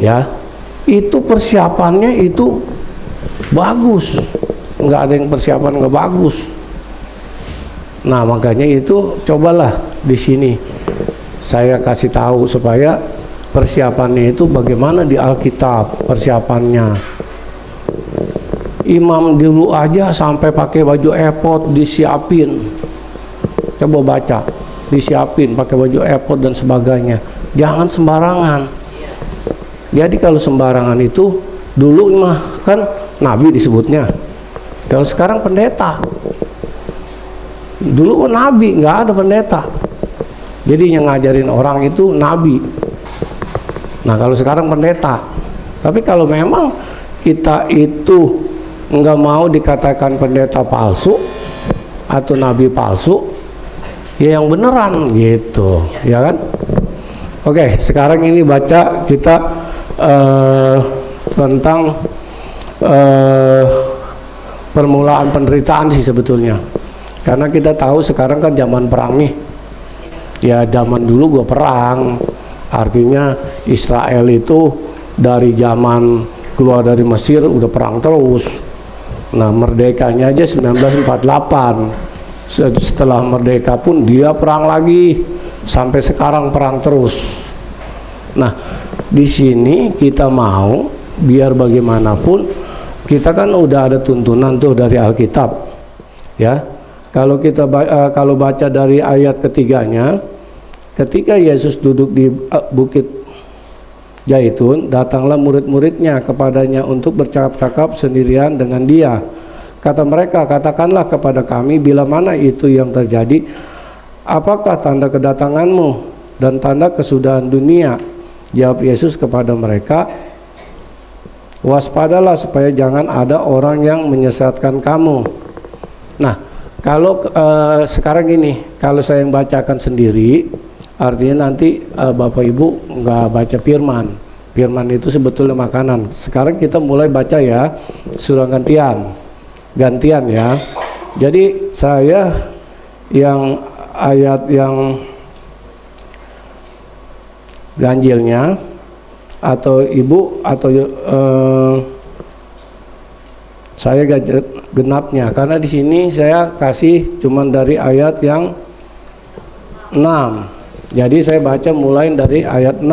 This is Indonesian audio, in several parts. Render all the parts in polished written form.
ya, itu persiapannya itu bagus, nggak ada yang persiapan nggak bagus. Nah makanya itu cobalah di sini saya kasih tahu supaya persiapannya itu bagaimana di Alkitab persiapannya. Imam dulu aja sampai pakai baju efod disiapin. Coba baca, disiapin pakai baju efod dan sebagainya. Jangan sembarangan. Jadi kalau sembarangan itu dulu mah kan nabi disebutnya. Kalau sekarang pendeta. Dulu nabi, nggak ada pendeta. Jadi yang ngajarin orang itu nabi. Nah kalau sekarang pendeta. Tapi kalau memang kita itu nggak mau dikatakan pendeta palsu atau nabi palsu, ya yang beneran gitu, ya kan? Oke, sekarang ini baca kita tentang permulaan penderitaan sih sebetulnya. Karena kita tahu sekarang kan zaman perang nih. Ya zaman dulu gua perang. Artinya Israel itu dari zaman keluar dari Mesir udah perang terus. Nah merdekanya aja 1948. Setelah merdeka pun dia perang lagi. Sampai sekarang perang terus. Nah di sini kita mau biar bagaimanapun kita kan udah ada tuntunan tuh dari Alkitab. Ya. Kalau kita kalau baca dari ayat ketiganya, ketika Yesus duduk di Bukit Zaitun, datanglah murid-muridnya kepadanya untuk bercakap-cakap sendirian dengan dia. Kata mereka, katakanlah kepada kami bila mana itu yang terjadi, apakah tanda kedatanganmu dan tanda kesudahan dunia? Jawab Yesus kepada mereka, waspadalah supaya jangan ada orang yang menyesatkan kamu. Nah, kalau sekarang ini, kalau saya yang bacakan sendiri, artinya nanti Bapak Ibu nggak baca firman. Firman itu sebetulnya makanan. Sekarang kita mulai baca ya, surah gantian ya. Jadi saya yang ayat yang ganjilnya atau Ibu atau saya genapnya, karena di sini saya kasih cuman dari ayat yang 6. Jadi saya baca mulai dari ayat 6.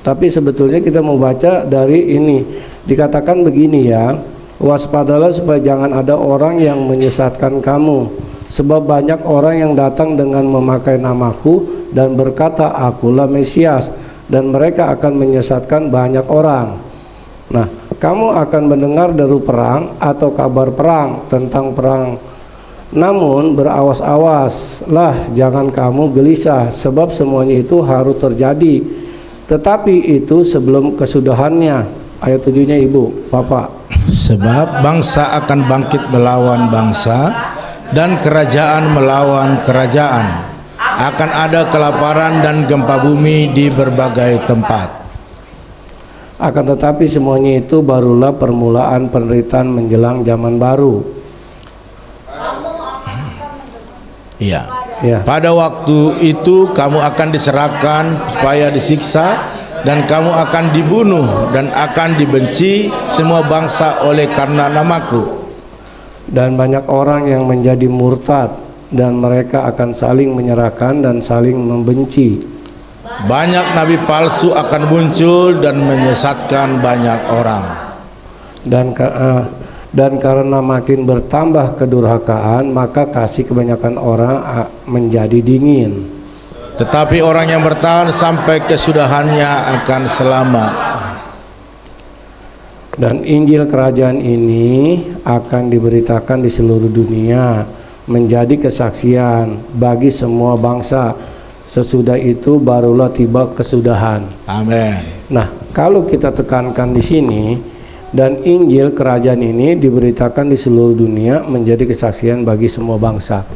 Tapi sebetulnya kita mau baca dari ini. Dikatakan begini ya, waspadalah supaya jangan ada orang yang menyesatkan kamu, sebab banyak orang yang datang dengan memakai namaku dan berkata akulah Mesias, dan mereka akan menyesatkan banyak orang. Nah, kamu akan mendengar deru perang atau kabar perang tentang perang. Namun berawas-awaslah, jangan kamu gelisah, sebab semuanya itu harus terjadi. Tetapi itu sebelum kesudahannya. Ayat 7-nya Ibu, Bapak. Sebab bangsa akan bangkit melawan bangsa dan kerajaan melawan kerajaan. Akan ada kelaparan dan gempa bumi di berbagai tempat. Akan tetapi semuanya itu barulah permulaan penderitaan menjelang zaman baru. Iya. Ya. Pada waktu itu kamu akan diserahkan supaya disiksa, dan kamu akan dibunuh dan akan dibenci semua bangsa oleh karena namaku. Dan banyak orang yang menjadi murtad, dan mereka akan saling menyerahkan dan saling membenci. Banyak nabi palsu akan muncul dan menyesatkan banyak orang. Dan karena makin bertambah kedurhakaan, maka kasih kebanyakan orang menjadi dingin. Tetapi orang yang bertahan sampai kesudahannya akan selamat. Dan Injil kerajaan ini akan diberitakan di seluruh dunia, menjadi kesaksian bagi semua bangsa. Sesudah itu barulah tiba kesudahan. Amin. Nah, kalau kita tekankan di sini, dan Injil kerajaan ini diberitakan di seluruh dunia menjadi kesaksian bagi semua bangsa.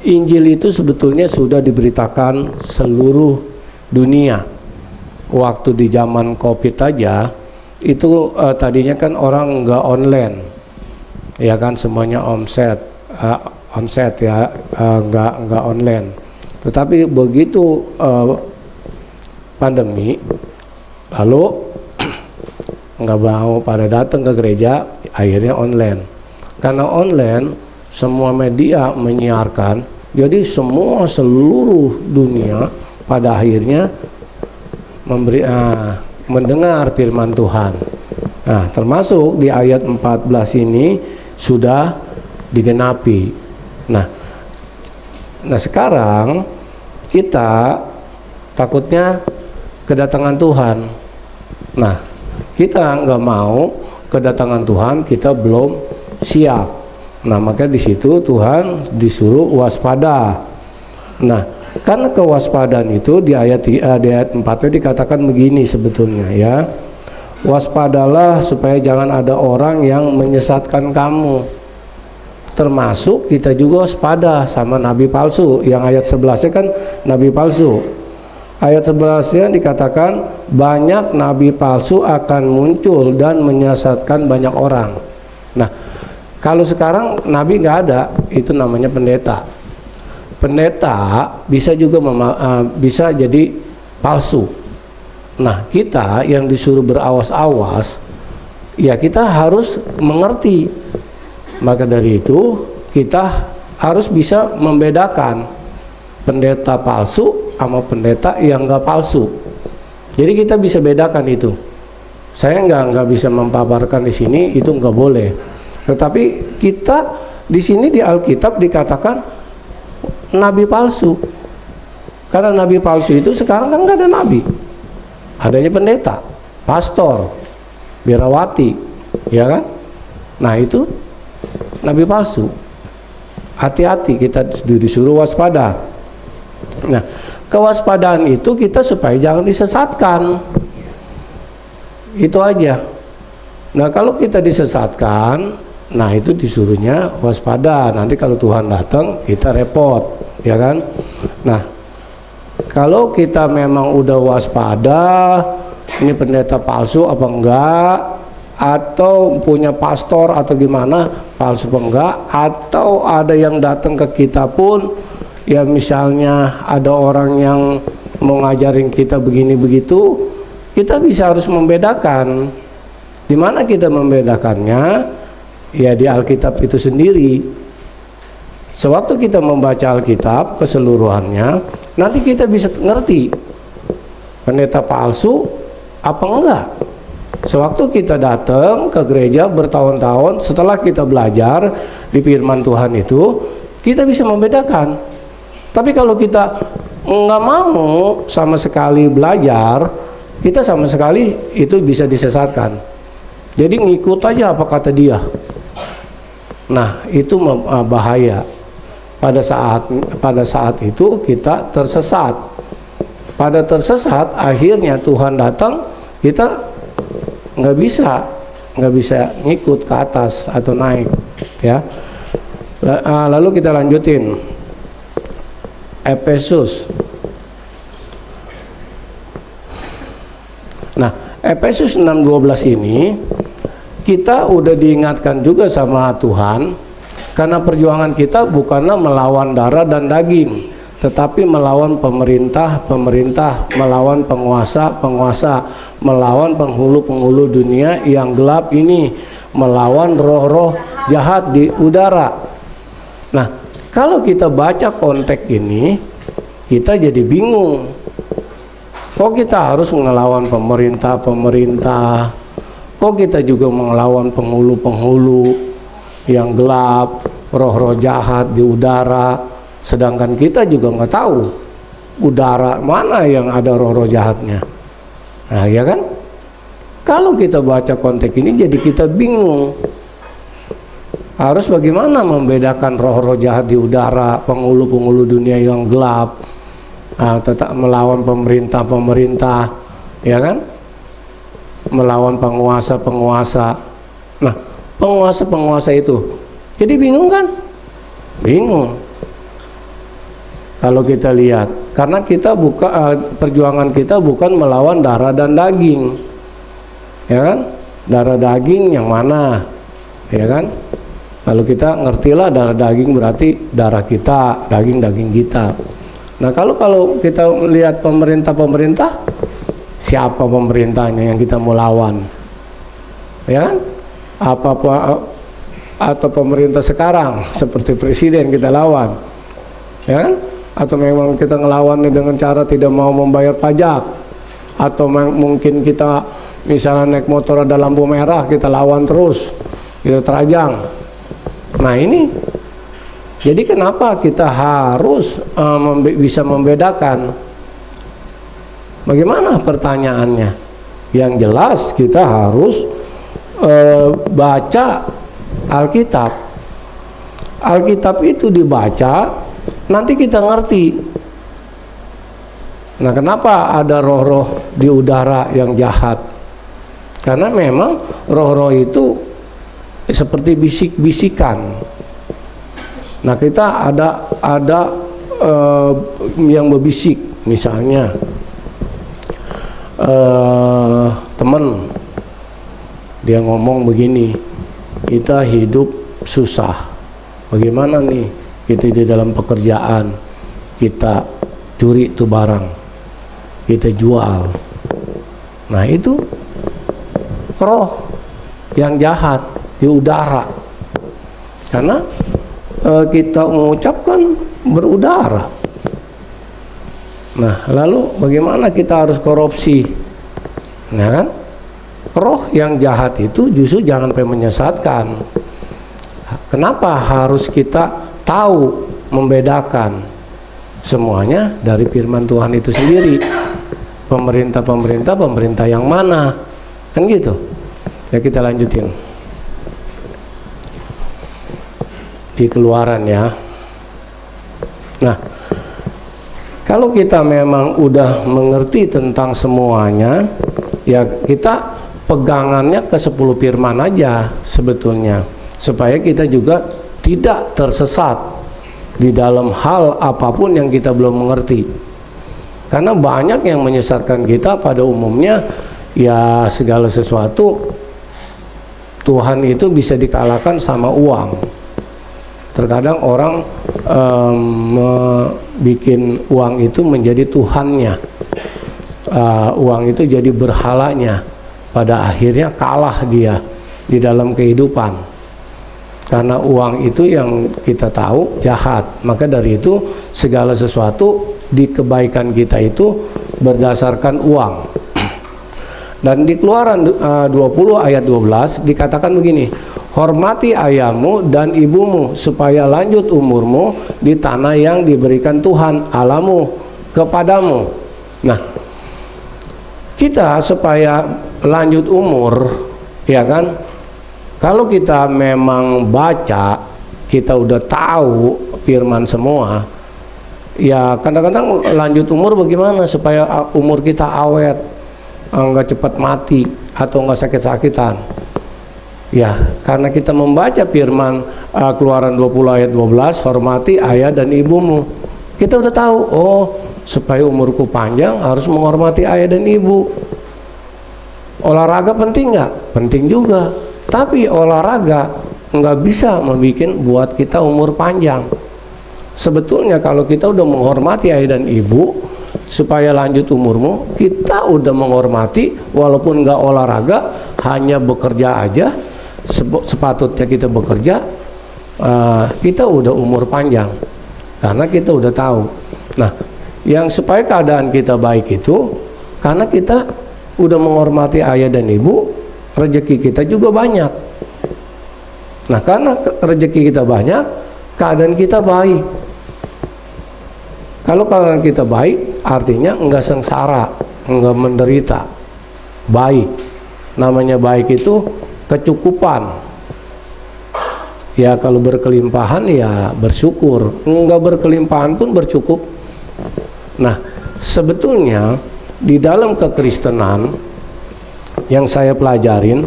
Injil itu sebetulnya sudah diberitakan seluruh dunia. Waktu di zaman Covid aja, itu tadinya kan orang nggak online, ya kan, semuanya onset ya, nggak online. Tetapi begitu pandemi, lalu nggak mau pada datang ke gereja, akhirnya online. Karena online, semua media menyiarkan, jadi seluruh dunia pada akhirnya mendengar firman Tuhan. Nah, termasuk di ayat 14 ini sudah digenapi. Nah sekarang kita takutnya kedatangan Tuhan. Nah, kita nggak mau kedatangan Tuhan, kita belum siap. Nah, maka di situ Tuhan disuruh waspada. Nah, karena kewaspadaan itu di ayat 4 dikatakan begini sebetulnya ya. Waspadalah supaya jangan ada orang yang menyesatkan kamu. Termasuk kita juga waspada sama nabi palsu. Yang ayat 11-nya kan nabi palsu. Ayat 11-nya dikatakan banyak nabi palsu akan muncul dan menyesatkan banyak orang. Nah, kalau sekarang nabi nggak ada, itu namanya pendeta. Pendeta bisa juga bisa jadi palsu. Nah, kita yang disuruh berawas-awas, ya kita harus mengerti. Maka dari itu kita harus bisa membedakan pendeta palsu sama pendeta yang nggak palsu. Jadi kita bisa bedakan itu. Saya nggak bisa mempaparkan di sini, itu nggak boleh. Tetapi kita di sini di Alkitab dikatakan nabi palsu. Karena nabi palsu itu sekarang kan nggak ada nabi. Adanya pendeta, pastor, biarawati, ya kan? Nah, itu nabi palsu. Hati-hati, kita disuruh waspada. Nah, kewaspadaan itu kita supaya jangan disesatkan. Itu aja. Nah, kalau kita disesatkan, nah itu disuruhnya waspada. Nanti kalau Tuhan datang, kita repot, ya kan? Nah, kalau kita memang udah waspada, ini pendeta palsu apa enggak, atau punya pastor atau gimana, palsu apa enggak, atau ada yang datang ke kita pun, ya misalnya ada orang yang mau ngajarin kita begini begitu, kita bisa harus membedakan. Di mana kita membedakannya? Ya di Alkitab itu sendiri. Sewaktu kita membaca Alkitab keseluruhannya, nanti kita bisa ngerti pendeta palsu apa enggak. Sewaktu kita datang ke gereja bertahun-tahun, setelah kita belajar di firman Tuhan itu, kita bisa membedakan. Tapi kalau kita nggak mau sama sekali belajar, kita sama sekali itu bisa disesatkan. Jadi ngikut aja apa kata dia. Nah, itu bahaya. Pada saat itu kita tersesat. Pada tersesat, akhirnya Tuhan datang, kita nggak bisa ngikut ke atas atau naik, ya. Lalu kita lanjutin Efesus. Nah, Efesus 6:12 ini kita udah diingatkan juga sama Tuhan. Karena perjuangan kita bukanlah melawan darah dan daging, tetapi melawan pemerintah, melawan penguasa, melawan penghulu dunia yang gelap ini, melawan roh-roh jahat di udara. Nah, kalau kita baca konteks ini, kita jadi bingung. Kok kita harus melawan pemerintah? Kok kita juga melawan penghulu yang gelap, roh-roh jahat di udara, sedangkan kita juga nggak tahu udara mana yang ada roh-roh jahatnya. Nah, ya kan? Kalau kita baca konteks ini jadi kita bingung. Harus bagaimana membedakan roh-roh jahat di udara, penghulu dunia yang gelap, tetap melawan pemerintah, ya kan? Melawan penguasa. Nah, penguasa itu jadi bingung kan? Bingung kalau kita lihat, karena kita perjuangan kita bukan melawan darah dan daging, ya kan? Darah daging yang mana, ya kan? Kalau kita ngertilah darah daging berarti darah kita, daging kita. Nah, kalau kita lihat pemerintah, siapa pemerintahnya yang kita mau lawan? ya kan? Atau pemerintah sekarang seperti presiden kita lawan, ya kan? Atau memang kita ngelawannya dengan cara tidak mau membayar pajak, atau mungkin kita misalnya naik motor ada lampu merah kita lawan terus, kita terajang. Nah ini, jadi kenapa kita harus bisa membedakan? Bagaimana pertanyaannya? Yang jelas kita harus baca Alkitab. Alkitab itu dibaca, nanti kita ngerti. Nah, kenapa ada roh-roh di udara yang jahat? Karena memang roh-roh itu seperti bisik-bisikan. Nah, kita ada yang berbisik, misalnya teman dia ngomong begini, kita hidup susah, bagaimana nih kita di dalam pekerjaan, kita curi itu barang, kita jual. Nah itu roh yang jahat di udara, karena kita mengucapkan berudara. Nah lalu bagaimana kita harus korupsi? Nah kan, roh yang jahat itu justru jangan sampai menyesatkan. Kenapa harus kita tahu membedakan? Semuanya dari firman Tuhan itu sendiri. Pemerintah yang mana? Kan gitu. Ya kita lanjutin. Di Keluaran ya. Nah, kalau kita memang udah mengerti tentang semuanya, ya kita pegangannya ke 10 firman aja sebetulnya, supaya kita juga tidak tersesat di dalam hal apapun yang kita belum mengerti. Karena banyak yang menyesatkan kita pada umumnya, ya segala sesuatu Tuhan itu bisa dikalahkan sama uang. Terkadang orang bikin uang itu menjadi Tuhannya, uang itu jadi berhalanya. Pada akhirnya kalah dia di dalam kehidupan, karena uang itu yang kita tahu jahat. Maka dari itu segala sesuatu di kebaikan kita itu berdasarkan uang. Dan di Keluaran 20 ayat 12 dikatakan begini, hormati ayahmu dan ibumu supaya lanjut umurmu di tanah yang diberikan Tuhan Allahmu kepadamu. Nah, kita supaya lanjut umur, ya kan, kalau kita memang baca, kita udah tahu firman semua, ya kadang-kadang lanjut umur bagaimana supaya umur kita awet, nggak cepat mati atau nggak sakit-sakitan. Ya karena kita membaca firman Keluaran 20 ayat 12, hormati ayah dan ibumu, kita udah tahu, oh supaya umurku panjang harus menghormati ayah dan ibu. Olahraga penting nggak? Penting juga. Tapi olahraga nggak bisa membuat buat kita umur panjang. Sebetulnya kalau kita udah menghormati ayah dan ibu supaya lanjut umurmu, kita udah menghormati walaupun nggak olahraga, hanya bekerja aja. Sepatutnya kita bekerja, kita udah umur panjang karena kita udah tahu. Nah, yang supaya keadaan kita baik itu karena kita udah menghormati ayah dan ibu, rezeki kita juga banyak. Nah, karena rezeki kita banyak, keadaan kita baik. Kalau keadaan kita baik, artinya enggak sengsara, enggak menderita. Baik. Namanya baik itu kecukupan. Ya kalau berkelimpahan ya bersyukur, enggak berkelimpahan pun bercukup. Nah, sebetulnya di dalam kekristenan yang saya pelajarin,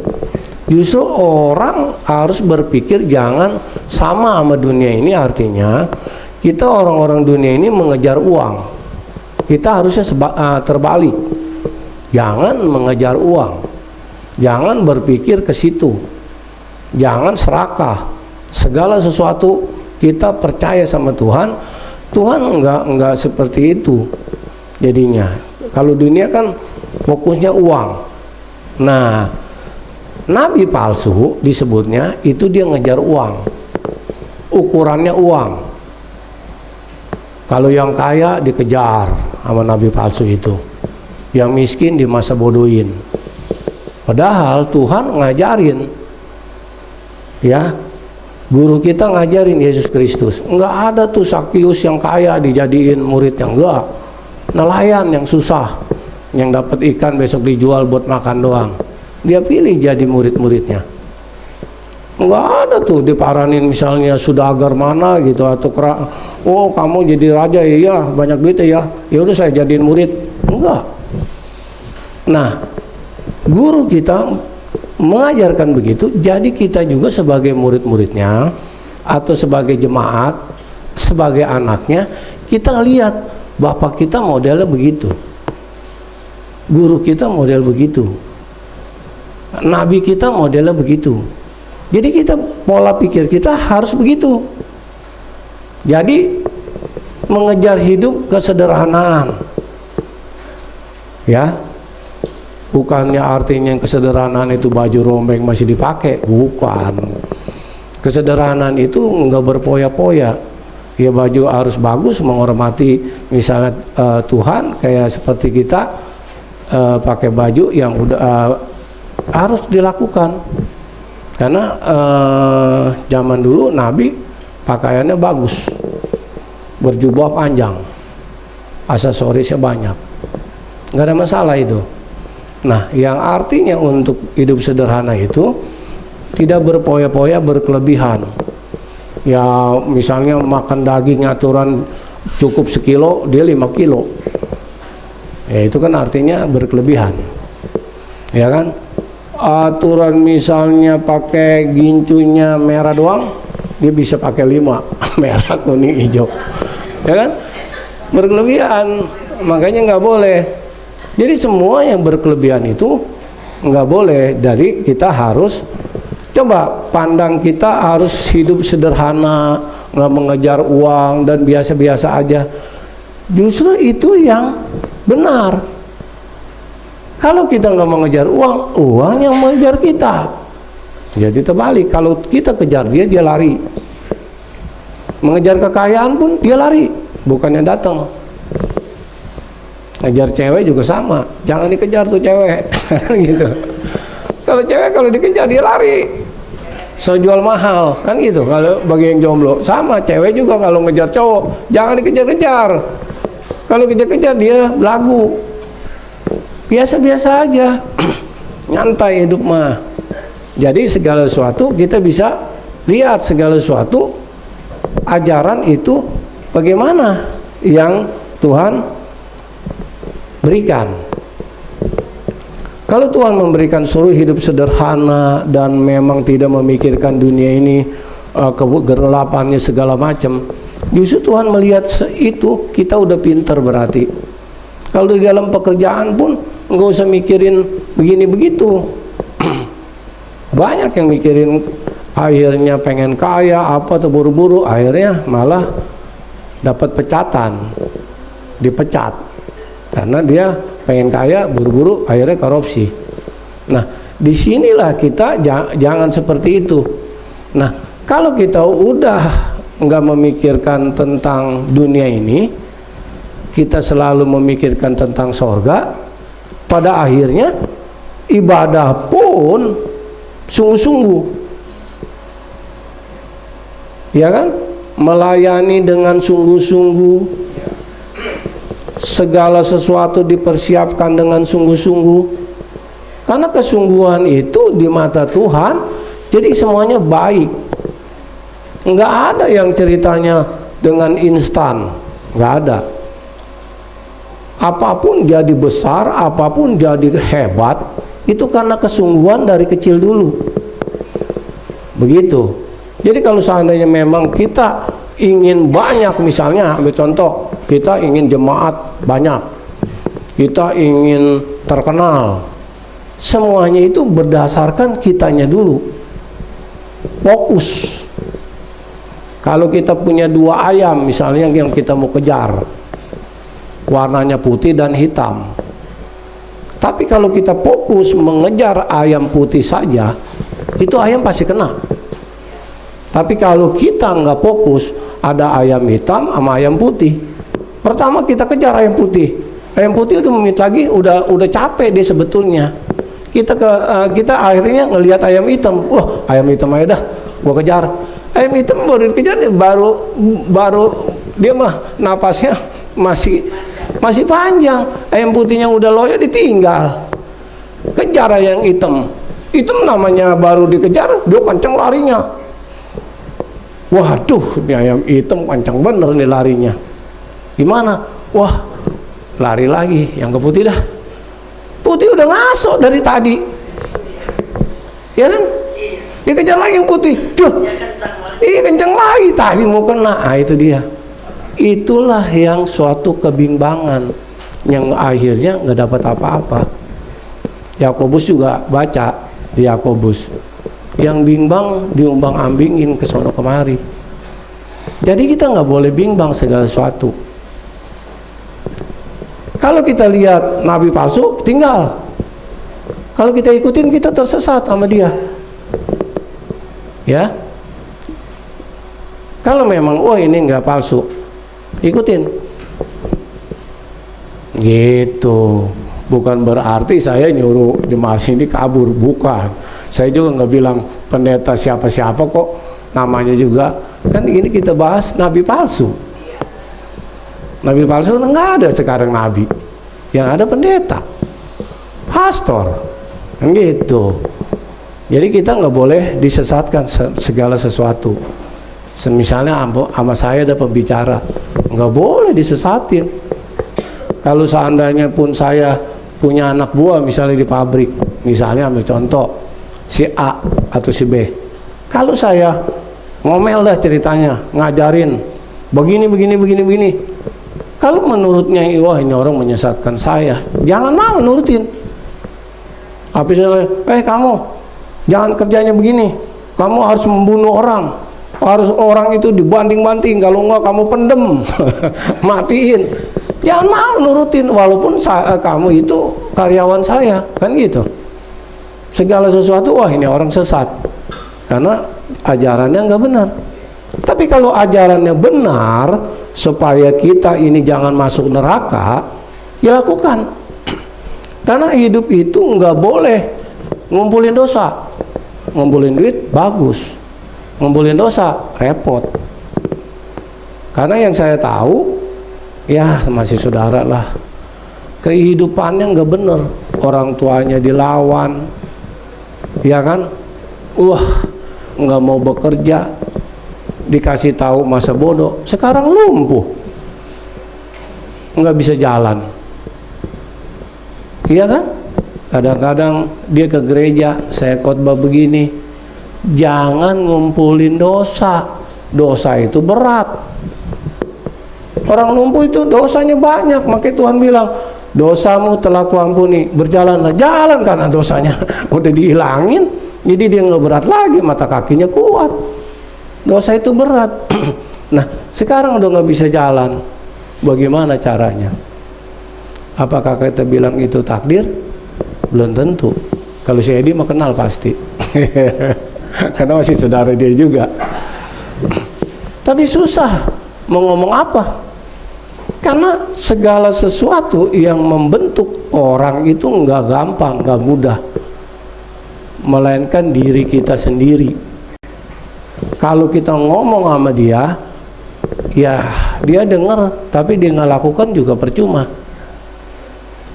justru orang harus berpikir jangan sama dunia ini. Artinya kita orang-orang dunia ini mengejar uang, kita harusnya terbalik. Jangan mengejar uang, jangan berpikir ke situ, jangan serakah. Segala sesuatu kita percaya sama Tuhan. Tuhan enggak seperti itu jadinya. Kalau dunia kan fokusnya uang. Nah, nabi palsu disebutnya itu dia ngejar uang, ukurannya uang. Kalau yang kaya dikejar sama nabi palsu itu, yang miskin di masa bodohin. Padahal Tuhan ngajarin, ya, guru kita ngajarin Yesus Kristus. Enggak ada tuh Sakius yang kaya dijadiin muridnya, enggak. Nelayan yang susah, yang dapat ikan besok dijual buat makan doang, dia pilih jadi murid-muridnya. Enggak ada tuh diparanin misalnya sudagar mana gitu, atau oh kamu jadi raja ya, banyak duit ya udah saya jadiin murid. Enggak. Nah, guru kita mengajarkan begitu, jadi kita juga sebagai murid-muridnya atau sebagai jemaat, sebagai anaknya, kita lihat bapak kita modelnya begitu, guru kita model begitu, nabi kita modelnya begitu. Jadi kita, pola pikir kita harus begitu. Jadi mengejar hidup kesederhanaan, ya, bukannya artinya kesederhanaan itu baju rombeng masih dipakai, bukan. Kesederhanaan itu enggak berpoya-poya. Ya, baju harus bagus, menghormati misalnya Tuhan, kayak seperti kita pakai baju yang udah harus dilakukan. Karena zaman dulu Nabi pakaiannya bagus, berjubah panjang, aksesorisnya banyak, nggak ada masalah itu. Nah, yang artinya untuk hidup sederhana itu tidak berpoya-poya berkelebihan. Ya, misalnya makan daging aturan cukup sekilo, dia 5 kilo. Ya, itu kan artinya berkelebihan. Ya kan? Aturan misalnya pakai gincunya merah doang, dia bisa pakai 5, merah, kuning, hijau. Ya kan? Berkelebihan. Makanya nggak boleh. Jadi semua yang berkelebihan itu nggak boleh. Dari kita harus coba pandang, kita harus hidup sederhana, nggak mengejar uang dan biasa-biasa aja. Justru itu yang benar. Kalau kita nggak mengejar uang, uang yang mengejar kita. Jadi terbalik, kalau kita kejar dia, dia lari. Mengejar kekayaan pun dia lari, bukannya datang. Ngejar cewek juga sama, jangan dikejar tuh cewek. Gitu. Kalau cewek kalau dikejar dia lari, so jual mahal kan gitu. Kalau bagi yang jomblo sama, cewek juga kalau ngejar cowok jangan dikejar-kejar. Kalau kejar-kejar dia belagu, biasa-biasa aja. Nyantai hidup mah. Jadi segala sesuatu kita bisa lihat, segala sesuatu ajaran itu bagaimana yang Tuhan berikan. Kalau Tuhan memberikan suruh hidup sederhana dan memang tidak memikirkan dunia ini, kegelapannya segala macam, justru Tuhan melihat itu kita udah pinter berarti. Kalau di dalam pekerjaan pun nggak usah mikirin begini begitu. Banyak yang mikirin akhirnya pengen kaya apa tuh, buru-buru akhirnya malah dapat pecatan, dipecat. Karena dia pengen kaya, buru-buru, akhirnya korupsi. Nah, disinilah kita jangan seperti itu. Nah, kalau kita udah nggak memikirkan tentang dunia ini, kita selalu memikirkan tentang sorga, pada akhirnya ibadah pun sungguh-sungguh, ya kan? Melayani dengan sungguh-sungguh, segala sesuatu dipersiapkan dengan sungguh-sungguh, karena kesungguhan itu di mata Tuhan, jadi semuanya baik. Nggak ada yang ceritanya dengan instan, nggak ada. Apapun jadi besar, apapun jadi hebat, itu karena kesungguhan dari kecil dulu. Begitu. Jadi kalau seandainya memang kita ingin banyak, misalnya ambil contoh, kita ingin jemaat banyak, kita ingin terkenal, semuanya itu berdasarkan kitanya dulu. Fokus. Kalau kita punya 2 ayam misalnya yang kita mau kejar, warnanya putih dan hitam, Tapi kalau kita fokus mengejar ayam putih saja, itu ayam pasti kena. Tapi kalau kita nggak fokus, ada ayam hitam sama ayam putih. Pertama kita kejar ayam putih. Ayam putih udah menit lagi, udah capek dia sebetulnya. Kita akhirnya ngelihat ayam hitam. Wah, ayam hitam aja dah, gua kejar. Ayam hitam baru dikejar, baru dia mah napasnya masih panjang. Ayam putihnya udah loyo ditinggal. Kejar ayam hitam. Hitam namanya baru dikejar, dia kencang larinya. Waduh, ini ayam hitam kencang bener nih larinya. Gimana? Wah, lari lagi. Yang ke putih dah. Putih udah ngasok dari tadi. Ya kan? Dikejar lagi yang putih. Duh, iya kencang lagi. Tadi mau kena. Nah, itu dia. Itulah yang suatu kebimbangan yang akhirnya nggak dapat apa-apa. Yakobus juga baca di Yakobus, yang bimbang diumbang-ambingin ke sono kemari. Jadi kita nggak boleh bimbang segala sesuatu. Kalau kita lihat nabi palsu, tinggal. Kalau kita ikutin, kita tersesat sama dia. Ya. Kalau memang ini nggak palsu, ikutin. Gitu. Bukan berarti saya nyuruh jemaah sini kabur, bukan. Saya juga nggak bilang pendeta siapa-siapa kok, namanya juga. Kan ini kita bahas nabi palsu. Nabi palsu nggak ada sekarang nabi. Yang ada pendeta, pastor, kan gitu. Jadi kita nggak boleh disesatkan segala sesuatu. Misalnya sama saya ada pembicara, nggak boleh disesatin. Kalau seandainya pun saya punya anak buah misalnya di pabrik, misalnya ambil contoh si A atau si B, kalau saya ngomel dah ceritanya, ngajarin begini, kalau menurutnya wah ini orang menyesatkan saya, jangan mau nurutin. Habis kamu jangan kerjanya begini, kamu harus membunuh orang, harus orang itu dibanting-banting, kalau enggak kamu pendem matiin. Jangan mau nurutin, walaupun kamu itu karyawan saya, kan gitu. Segala sesuatu, wah ini orang sesat, karena ajarannya nggak benar. Tapi kalau ajarannya benar, supaya kita ini jangan masuk neraka, ya lakukan. Karena hidup itu nggak boleh ngumpulin dosa. Ngumpulin duit bagus, ngumpulin dosa repot. Karena yang saya tahu, ya masih saudara lah, kehidupannya nggak bener, orang tuanya dilawan, ya kan, nggak mau bekerja, dikasih tahu masa bodoh, sekarang lumpuh, nggak bisa jalan, iya kan. Kadang-kadang dia ke gereja, saya khotbah begini, jangan ngumpulin dosa, dosa itu berat. Orang lumpuh itu dosanya banyak, makanya Tuhan bilang, dosamu telah kuampuni, berjalanlah. Jalan karena dosanya udah dihilangin, jadi dia nggak berat lagi, mata kakinya kuat. Dosa itu berat. Nah, sekarang udah nggak bisa jalan, bagaimana caranya? Apakah kita bilang itu takdir? Belum tentu. Kalau si Edi mah kenal pasti, karena masih saudara dia juga. Tapi susah mau ngomong apa? Karena segala sesuatu yang membentuk orang itu nggak gampang, nggak mudah, melainkan diri kita sendiri. Kalau kita ngomong sama dia, ya dia dengar, tapi dia nggak lakukan juga percuma.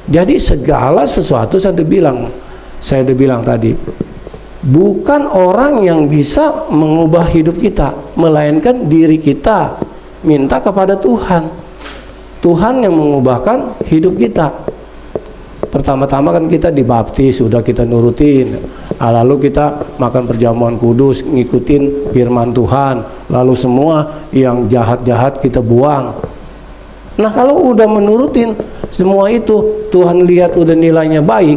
Jadi segala sesuatu saya udah bilang tadi, bukan orang yang bisa mengubah hidup kita, melainkan diri kita minta kepada Tuhan. Tuhan yang mengubahkan hidup kita. Pertama-tama kan kita dibaptis, sudah kita nurutin, lalu kita makan perjamuan kudus, ngikutin firman Tuhan, lalu semua yang jahat-jahat kita buang. Nah kalau udah menurutin semua itu, Tuhan lihat udah nilainya baik,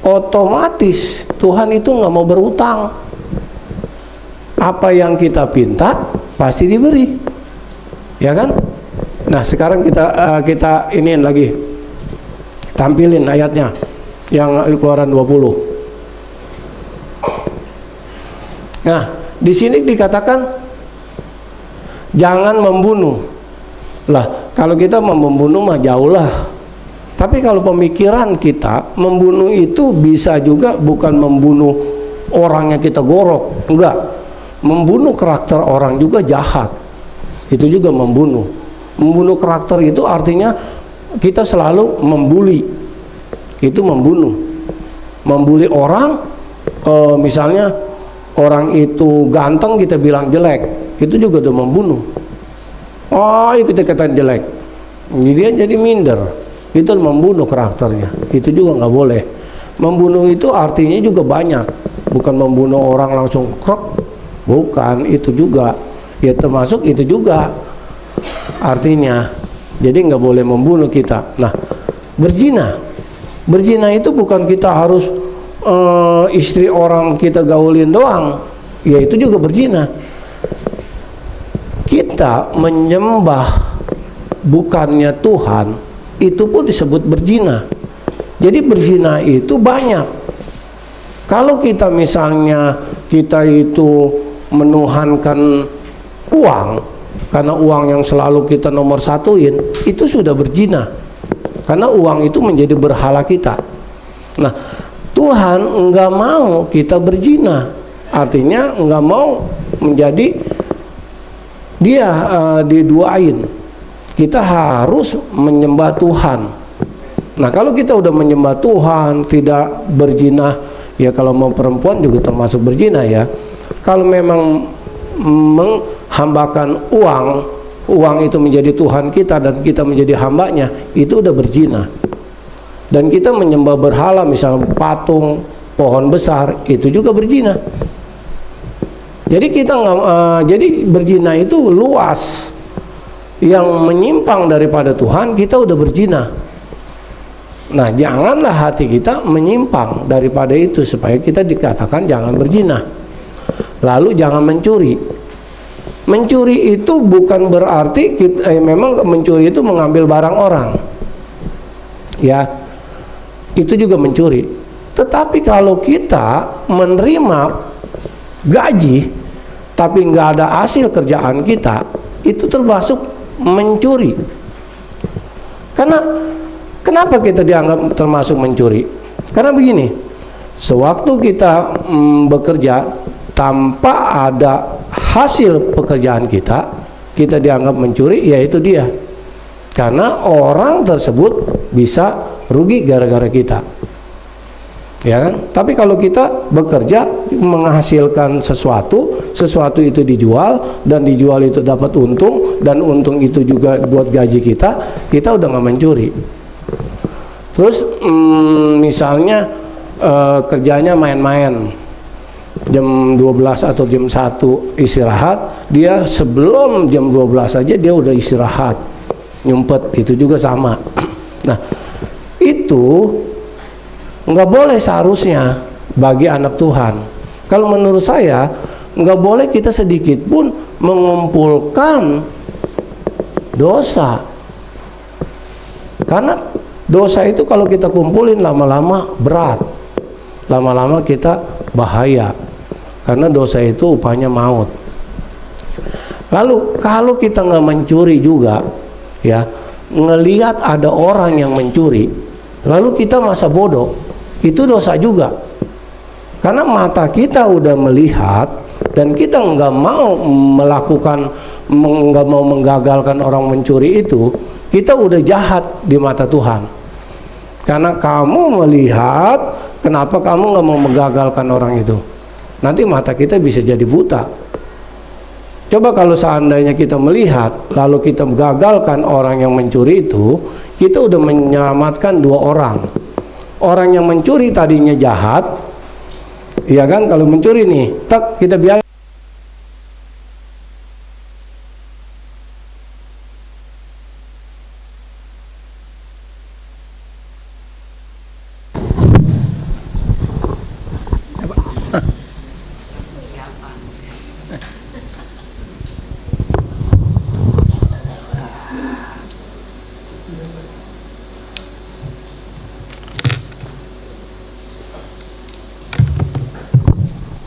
otomatis Tuhan itu nggak mau berutang. Apa yang kita pinta pasti diberi, ya kan? Nah sekarang kita iniin lagi, tampilin ayatnya. Yang Keluaran 20. Nah, di sini dikatakan jangan membunuh. Lah, kalau kita mau membunuh mah jauh lah. Tapi kalau pemikiran kita, membunuh itu bisa juga bukan membunuh orang yang kita gorok, enggak. Membunuh karakter orang juga jahat. Itu juga membunuh. Membunuh karakter itu artinya kita selalu membuli. Itu membunuh. Membuli orang, misalnya orang itu ganteng kita bilang jelek, itu juga udah membunuh. Oh, kita katakan jelek, dia jadi minder. Itu membunuh karakternya. Itu juga nggak boleh. Membunuh itu artinya juga banyak, bukan membunuh orang langsung krok, bukan. Itu juga, ya termasuk itu juga artinya. Jadi nggak boleh membunuh kita. Nah, berzina itu bukan kita harus istri orang kita gaulin doang, ya itu juga berzina. Kita menyembah bukannya Tuhan, itu pun disebut berzina. Jadi berzina itu banyak. Kalau kita misalnya kita itu menuhankan uang, karena uang yang selalu kita nomor satuin, itu sudah berzina. Karena uang itu menjadi berhala kita. Nah, Tuhan enggak mau kita berzina. Artinya enggak mau menjadi dia diduain. Kita harus menyembah Tuhan. Nah, kalau kita udah menyembah Tuhan, tidak berzina, ya kalau mau perempuan juga termasuk berzina ya. Kalau memang menghambakan uang itu menjadi Tuhan kita dan kita menjadi hambanya, itu udah berzina. Dan kita menyembah berhala, misalnya patung, pohon besar, itu juga berzina. Jadi kita jadi berzina itu luas. Yang menyimpang daripada Tuhan, kita udah berzina. Nah, janganlah hati kita menyimpang daripada itu, supaya kita dikatakan jangan berzina. Lalu jangan mencuri. Mencuri itu bukan berarti kita, memang mencuri itu mengambil barang orang, ya, itu juga mencuri. Tetapi kalau kita menerima gaji tapi nggak ada hasil kerjaan kita, itu termasuk mencuri. Karena kenapa kita dianggap termasuk mencuri? Karena begini, sewaktu kita bekerja tanpa ada hasil pekerjaan kita, kita dianggap mencuri, yaitu dia. Karena orang tersebut bisa rugi gara-gara kita, ya kan? Tapi kalau kita bekerja menghasilkan sesuatu itu dijual, dan dijual itu dapat untung, dan untung itu juga buat gaji kita udah nggak mencuri. Terus misalnya kerjanya main-main, jam 12 atau jam 1 istirahat, dia sebelum jam 12 aja dia udah istirahat, nyumpet, itu juga sama. Nah, itu nggak boleh seharusnya bagi anak Tuhan. Kalau menurut saya, nggak boleh kita sedikit pun mengumpulkan dosa. Karena dosa itu kalau kita kumpulin lama-lama berat, lama-lama kita bahaya. Karena dosa itu upahnya maut. Lalu kalau kita nggak mencuri juga, ya, ngelihat ada orang yang mencuri, lalu kita masa bodoh, itu dosa juga. Karena mata kita udah melihat, dan kita nggak mau melakukan, nggak mau menggagalkan orang mencuri itu, kita udah jahat di mata Tuhan. Karena kamu melihat, kenapa kamu nggak mau menggagalkan orang itu? Nanti mata kita bisa jadi buta. Coba kalau seandainya kita melihat, lalu kita gagalkan orang yang mencuri itu, kita udah menyelamatkan 2 orang. Orang yang mencuri tadinya jahat, iya kan? Kalau mencuri nih, tak kita biar.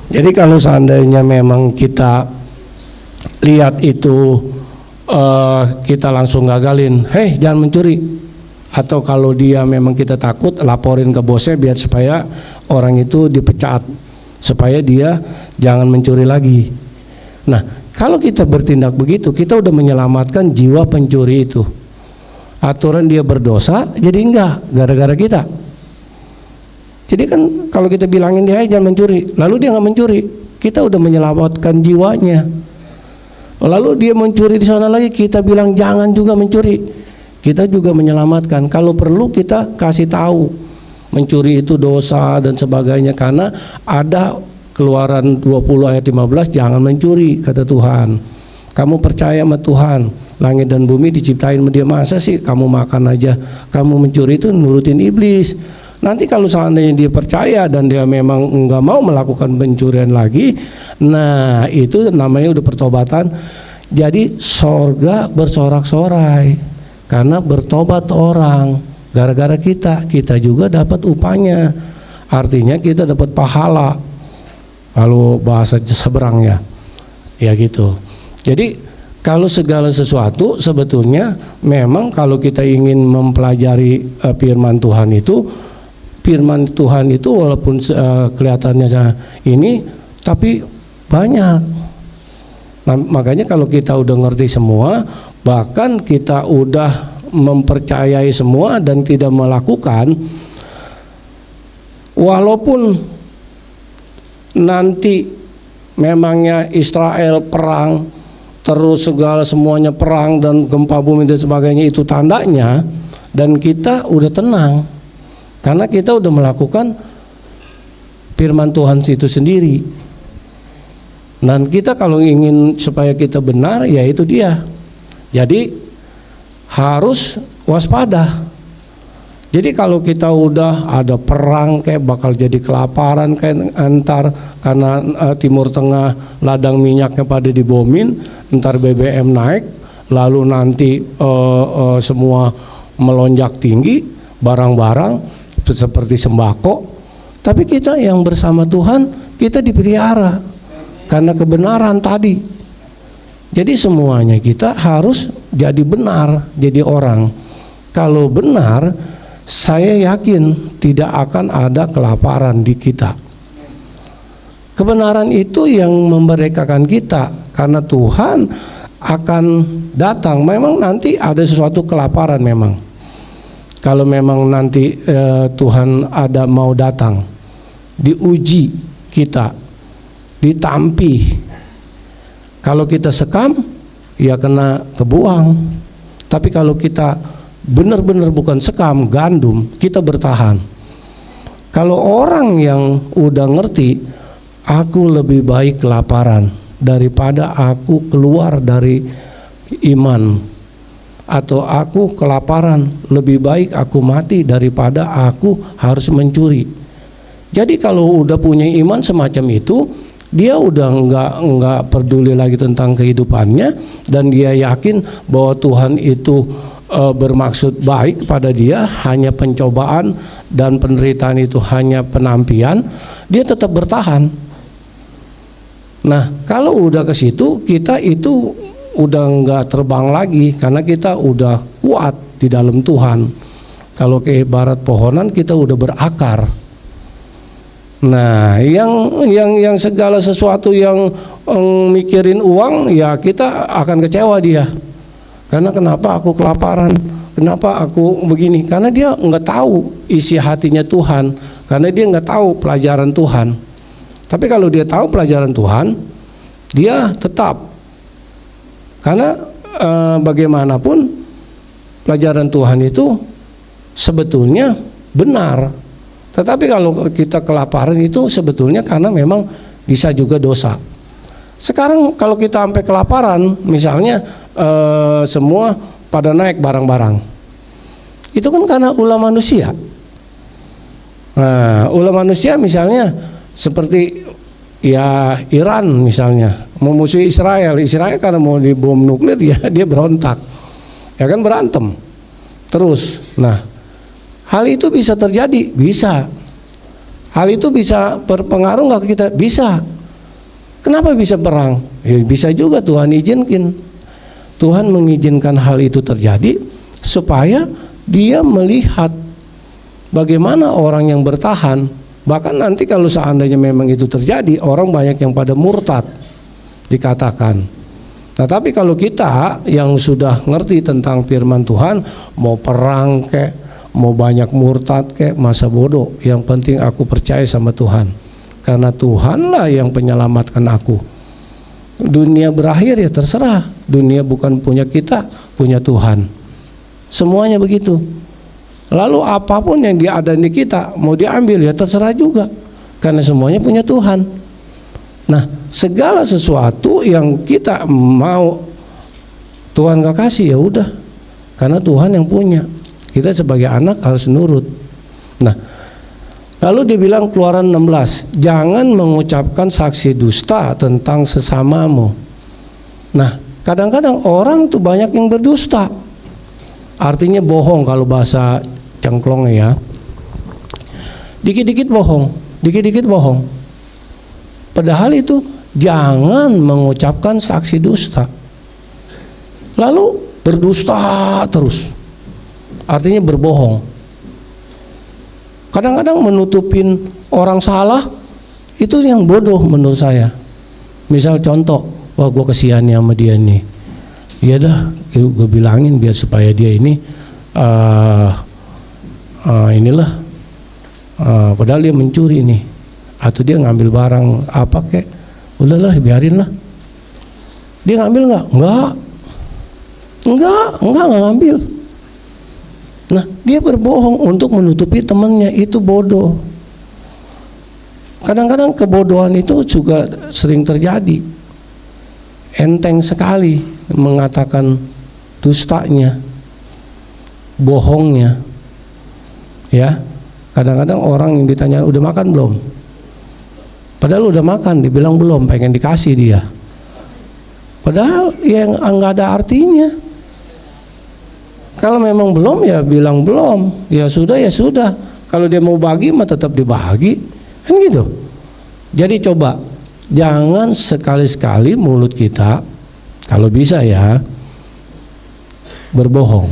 Jadi kalau seandainya memang kita lihat itu kita langsung gagalin, hei jangan mencuri. Atau kalau dia memang kita takut, laporin ke bosnya biar supaya orang itu dipecat, supaya dia jangan mencuri lagi. Nah, kalau kita bertindak begitu, kita udah menyelamatkan jiwa pencuri itu. Aturan dia berdosa, jadi enggak gara-gara kita. Jadi kan kalau kita bilangin dia jangan mencuri, lalu dia nggak mencuri, kita udah menyelamatkan jiwanya. Lalu dia mencuri di sana lagi, kita bilang jangan juga mencuri, kita juga menyelamatkan. Kalau perlu kita kasih tahu mencuri itu dosa dan sebagainya, karena ada Keluaran 20 ayat 15, jangan mencuri kata Tuhan. Kamu percaya sama Tuhan, langit dan bumi diciptain sama Dia, masa sih kamu makan aja kamu mencuri? Itu nurutin iblis. Nanti kalau seandainya dia percaya dan dia memang enggak mau melakukan pencurian lagi, nah itu namanya udah pertobatan. Jadi sorga bersorak-sorai karena bertobat orang. Gara-gara kita juga dapat upahnya. Artinya kita dapat pahala. Kalau bahasa seberangnya, ya gitu. Jadi kalau segala sesuatu sebetulnya memang kalau kita ingin mempelajari firman Tuhan itu walaupun kelihatannya ini, tapi banyak. Nah, makanya kalau kita udah ngerti semua, bahkan kita udah mempercayai semua dan tidak melakukan, walaupun nanti memangnya Israel perang, terus segala semuanya perang dan gempa bumi dan sebagainya, itu tandanya, dan kita udah tenang karena kita udah melakukan firman Tuhan itu sendiri. Dan kita kalau ingin supaya kita benar, ya itu dia. Jadi harus waspada. Jadi kalau kita udah ada perang, kayak bakal jadi kelaparan kayak entar karena Timur Tengah ladang minyaknya pada dibomin, entar BBM naik, lalu nanti semua melonjak tinggi, barang-barang seperti sembako, tapi kita yang bersama Tuhan, kita dipelihara karena kebenaran tadi. Jadi semuanya kita harus jadi benar, jadi orang. Kalau benar, saya yakin tidak akan ada kelaparan di kita. Kebenaran itu yang memerdekakan kita, karena Tuhan akan datang. Memang nanti ada sesuatu kelaparan memang. Kalau memang nanti Tuhan ada mau datang, diuji kita, ditampi. Kalau kita sekam, ya kena kebuang. Tapi kalau kita benar-benar bukan sekam, gandum, kita bertahan. Kalau orang yang udah ngerti, aku lebih baik kelaparan daripada aku keluar dari iman. Atau aku kelaparan, lebih baik aku mati daripada aku harus mencuri. Jadi kalau udah punya iman semacam itu, dia udah nggak peduli lagi tentang kehidupannya, dan dia yakin bahwa Tuhan itu bermaksud baik kepada dia, hanya pencobaan dan penderitaan itu hanya penampian, dia tetap bertahan. Nah, kalau udah ke situ, kita itu udah nggak terbang lagi karena kita udah kuat di dalam Tuhan. Kalau ke ibarat pohonan, kita udah berakar. Nah, yang segala sesuatu yang mikirin uang, ya kita akan kecewa dia. Karena kenapa aku kelaparan? Kenapa aku begini? Karena dia nggak tahu isi hatinya Tuhan. Karena dia nggak tahu pelajaran Tuhan. Tapi kalau dia tahu pelajaran Tuhan, dia tetap. Karena bagaimanapun pelajaran Tuhan itu sebetulnya benar. Tetapi kalau kita kelaparan itu sebetulnya karena memang bisa juga dosa. Sekarang kalau kita sampai kelaparan, misalnya semua pada naik barang-barang, itu kan karena ulah manusia. Nah, ulah manusia misalnya seperti ya Iran misalnya memusuhi Israel karena mau dibom nuklir, ya dia berontak, ya kan, berantem terus. Nah, hal itu bisa terjadi, bisa. Hal itu bisa berpengaruh nggak ke kita? Bisa. Kenapa bisa perang? Ya, bisa juga Tuhan izinkan. Tuhan mengizinkan hal itu terjadi supaya dia melihat bagaimana orang yang bertahan. Bahkan nanti kalau seandainya memang itu terjadi, orang banyak yang pada murtad dikatakan. Nah, tapi kalau kita yang sudah ngerti tentang firman Tuhan, mau perang kek, mau banyak murtad kek, masa bodoh. Yang penting aku percaya sama Tuhan. Karena Tuhanlah yang menyelamatkan aku. Dunia berakhir ya terserah. Dunia bukan punya kita, punya Tuhan. Semuanya begitu. Lalu apapun yang dia ada di kita mau diambil ya terserah juga. Karena semuanya punya Tuhan. Nah, segala sesuatu yang kita mau Tuhan gak kasih ya udah. Karena Tuhan yang punya. Kita sebagai anak harus nurut. Nah, lalu dibilang Keluaran 16, jangan mengucapkan saksi dusta tentang sesamamu. Nah, kadang-kadang orang tuh banyak yang berdusta. Artinya bohong kalau bahasa cengklongnya ya. Dikit-dikit bohong, dikit-dikit bohong. Padahal itu jangan mengucapkan saksi dusta. Lalu berdusta terus. Artinya berbohong. Kadang-kadang menutupin orang salah itu yang bodoh menurut saya. Misal contoh, wah gue kesiannya sama dia nih. Iya dah, gue bilangin biar supaya dia ini padahal dia mencuri nih, atau dia ngambil barang apa kek, udahlah biarin lah. Dia ngambil nggak? Enggak ngambil. Nah, dia berbohong untuk menutupi temannya, itu bodoh. Kadang-kadang kebodohan itu juga sering terjadi. Enteng sekali mengatakan dustanya, bohongnya. Ya, kadang-kadang orang yang ditanya udah makan belum? Padahal udah makan, dibilang belum, pengen dikasih dia. Padahal yang nggak ada artinya. Kalau memang belum ya bilang belum, ya sudah ya sudah. Kalau dia mau bagi mah tetap dibagi, kan gitu. Jadi coba jangan sekali-sekali mulut kita, kalau bisa ya, berbohong.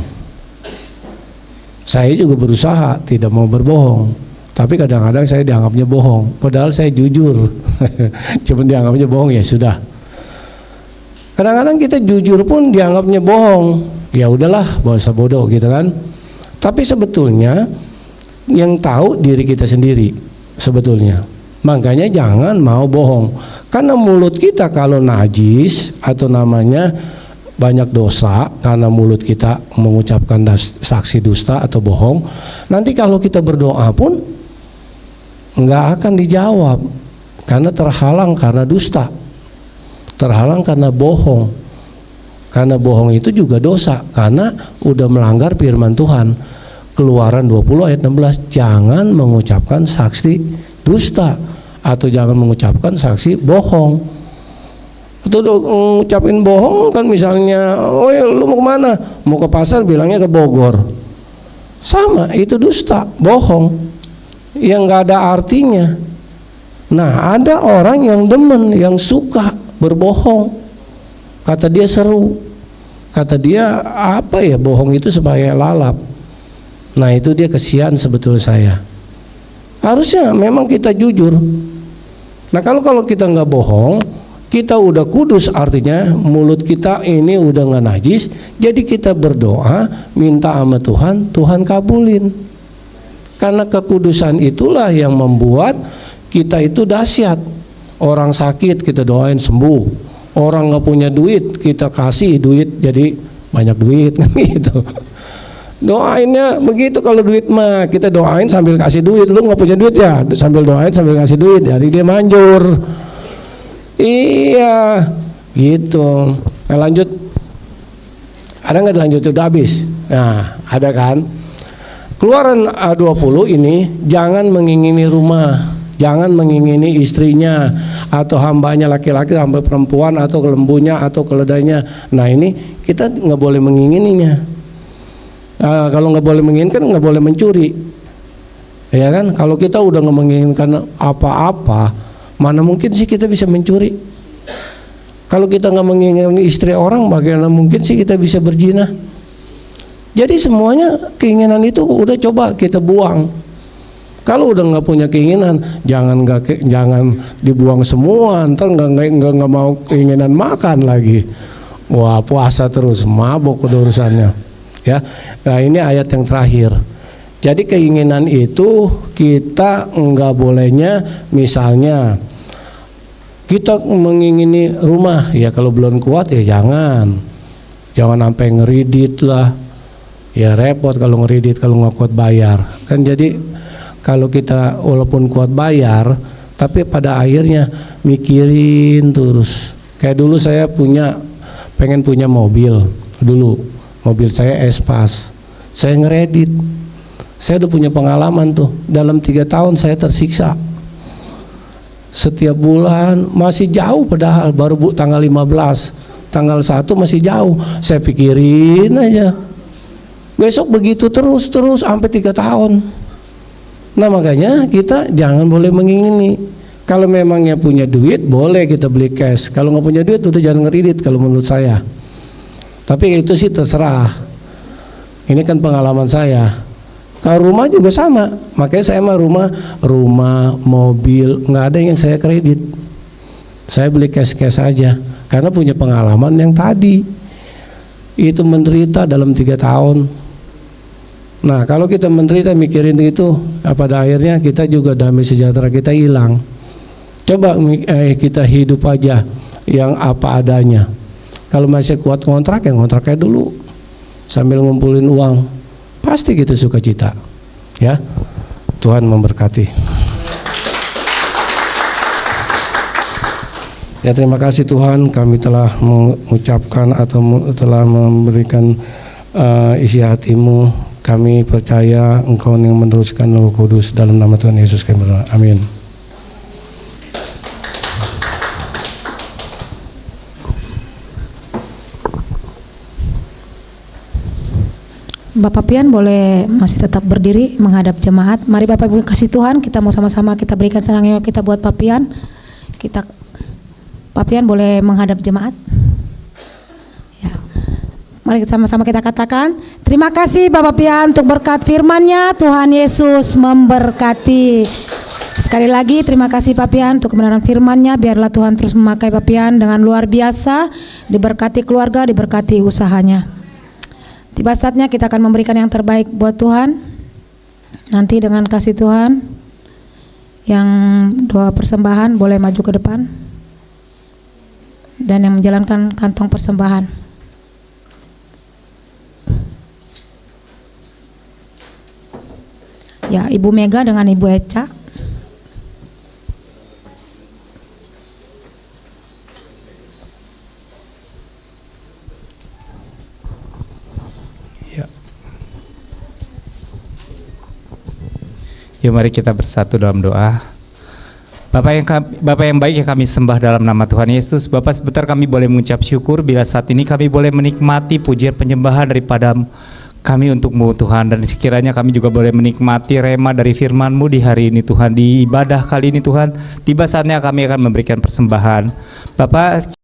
Saya juga berusaha tidak mau berbohong, tapi kadang-kadang saya dianggapnya bohong, padahal saya jujur. Cuma dianggapnya bohong ya sudah. Kadang-kadang kita jujur pun dianggapnya bohong. Ya udahlah, bahasa bodoh gitu kan. Tapi sebetulnya yang tahu diri kita sendiri sebetulnya. Makanya jangan mau bohong. Karena mulut kita kalau najis atau namanya banyak dosa karena mulut kita mengucapkan saksi dusta atau bohong, nanti kalau kita berdoa pun nggak akan dijawab karena terhalang karena dusta, terhalang karena bohong. Karena bohong itu juga dosa, karena udah melanggar firman Tuhan. Keluaran 20 ayat 16, jangan mengucapkan saksi dusta atau jangan mengucapkan saksi bohong. Atau ngucapin bohong kan misalnya, oh ya lu mau kemana? Mau ke pasar, bilangnya ke Bogor. Sama, itu dusta, bohong yang gak ada artinya. Nah, ada orang yang demen, yang suka berbohong. Kata dia seru, kata dia apa ya, bohong itu supaya lalap. Nah itu dia kesian sebetulnya saya. Harusnya memang kita jujur. Nah kalau kita nggak bohong, kita udah kudus, artinya mulut kita ini udah nggak najis. Jadi kita berdoa, minta sama Tuhan, Tuhan kabulin. Karena kekudusan itulah yang membuat kita itu dahsyat. Orang sakit kita doain sembuh. Orang nggak punya duit, kita kasih duit jadi banyak duit kan gitu. Doainnya begitu. Kalau duit mah kita doain sambil kasih duit. Lu nggak punya duit ya, sambil doain sambil kasih duit, jadi dia manjur. Iya, gitu. Nah lanjut, ada nggak lanjut? Udah habis. Nah ada kan. Keluaran 20 ini, jangan mengingini rumah, jangan mengingini istrinya atau hambanya laki-laki, hamba perempuan atau kelembunya atau keledainya. Nah ini kita nggak boleh mengingininya. Kalau nggak boleh menginginkan, nggak boleh mencuri, ya kan? Kalau kita udah nggak menginginkan apa-apa, mana mungkin sih kita bisa mencuri? Kalau kita nggak menginginkan istri orang, bagaimana mungkin sih kita bisa berzina? Jadi semuanya keinginan itu udah coba kita buang. Kalau udah nggak punya keinginan, jangan dibuang semua. Ntar nggak mau keinginan makan lagi. Wah, puasa terus, mabok urusannya. Ya, nah ini ayat yang terakhir. Jadi keinginan itu kita nggak bolehnya, misalnya kita mengingini rumah, ya kalau belum kuat ya jangan sampai ngeridit lah, ya repot kalau ngeridit kalau nggak kuat bayar kan. Jadi kalau kita walaupun kuat bayar, tapi pada akhirnya mikirin terus. Kayak dulu saya pengen punya mobil, dulu mobil saya Espas, saya ngeredit, saya udah punya pengalaman tuh, dalam 3 tahun saya tersiksa. Setiap bulan masih jauh, padahal baru tanggal 15, tanggal 1 masih jauh. Saya pikirin aja, besok begitu terus sampai 3 tahun. Nah makanya kita jangan boleh mengingini. Kalau memangnya punya duit boleh kita beli cash. Kalau nggak punya duit udah jangan ngeridit kalau menurut saya. Tapi itu sih terserah. Ini kan pengalaman saya. Kalau rumah juga sama, makanya saya mah rumah, mobil nggak ada yang saya kredit. Saya beli cash aja, karena punya pengalaman yang tadi itu menderita dalam 3 tahun. Nah kalau kita menderita mikirin itu, pada akhirnya kita juga damai sejahtera kita hilang. Coba kita hidup aja yang apa adanya. Kalau masih kuat kontrak, ya kontraknya dulu sambil ngumpulin uang. Pasti kita sukacita, ya. Tuhan memberkati. Ya terima kasih Tuhan, kami telah mengucapkan atau telah memberikan isi hatimu. Kami percaya Engkau yang meneruskan Roh Kudus, dalam nama Tuhan Yesus kami berdoa. Amin. Bapak Pian boleh masih tetap berdiri menghadap jemaat. Mari Bapak Ibu kasih Tuhan, kita mau sama-sama kita berikan senangnya kita buat Pak Pian. Pak Pian boleh menghadap jemaat. Ya. Mari sama-sama kita katakan, terima kasih Bapak Pian untuk berkat firman-Nya. Tuhan Yesus memberkati. Sekali lagi terima kasih Pak Pian untuk kebenaran firman-Nya. Biarlah Tuhan terus memakai Pak Pian dengan luar biasa, diberkati keluarga, diberkati usahanya. Tiba saatnya kita akan memberikan yang terbaik buat Tuhan. Nanti dengan kasih Tuhan, yang doa persembahan boleh maju ke depan, dan yang menjalankan kantong persembahan. Ya, Ibu Mega dengan Ibu Eca. Yuk mari kita bersatu dalam doa. Bapak yang baik yang kami sembah dalam nama Tuhan Yesus. Bapak, sebentar kami boleh mengucap syukur bila saat ini kami boleh menikmati pujian penyembahan daripada kami untuk-Mu Tuhan. Dan sekiranya kami juga boleh menikmati rema dari firman-Mu di hari ini Tuhan. Di ibadah kali ini Tuhan, tiba saatnya kami akan memberikan persembahan. Bapak,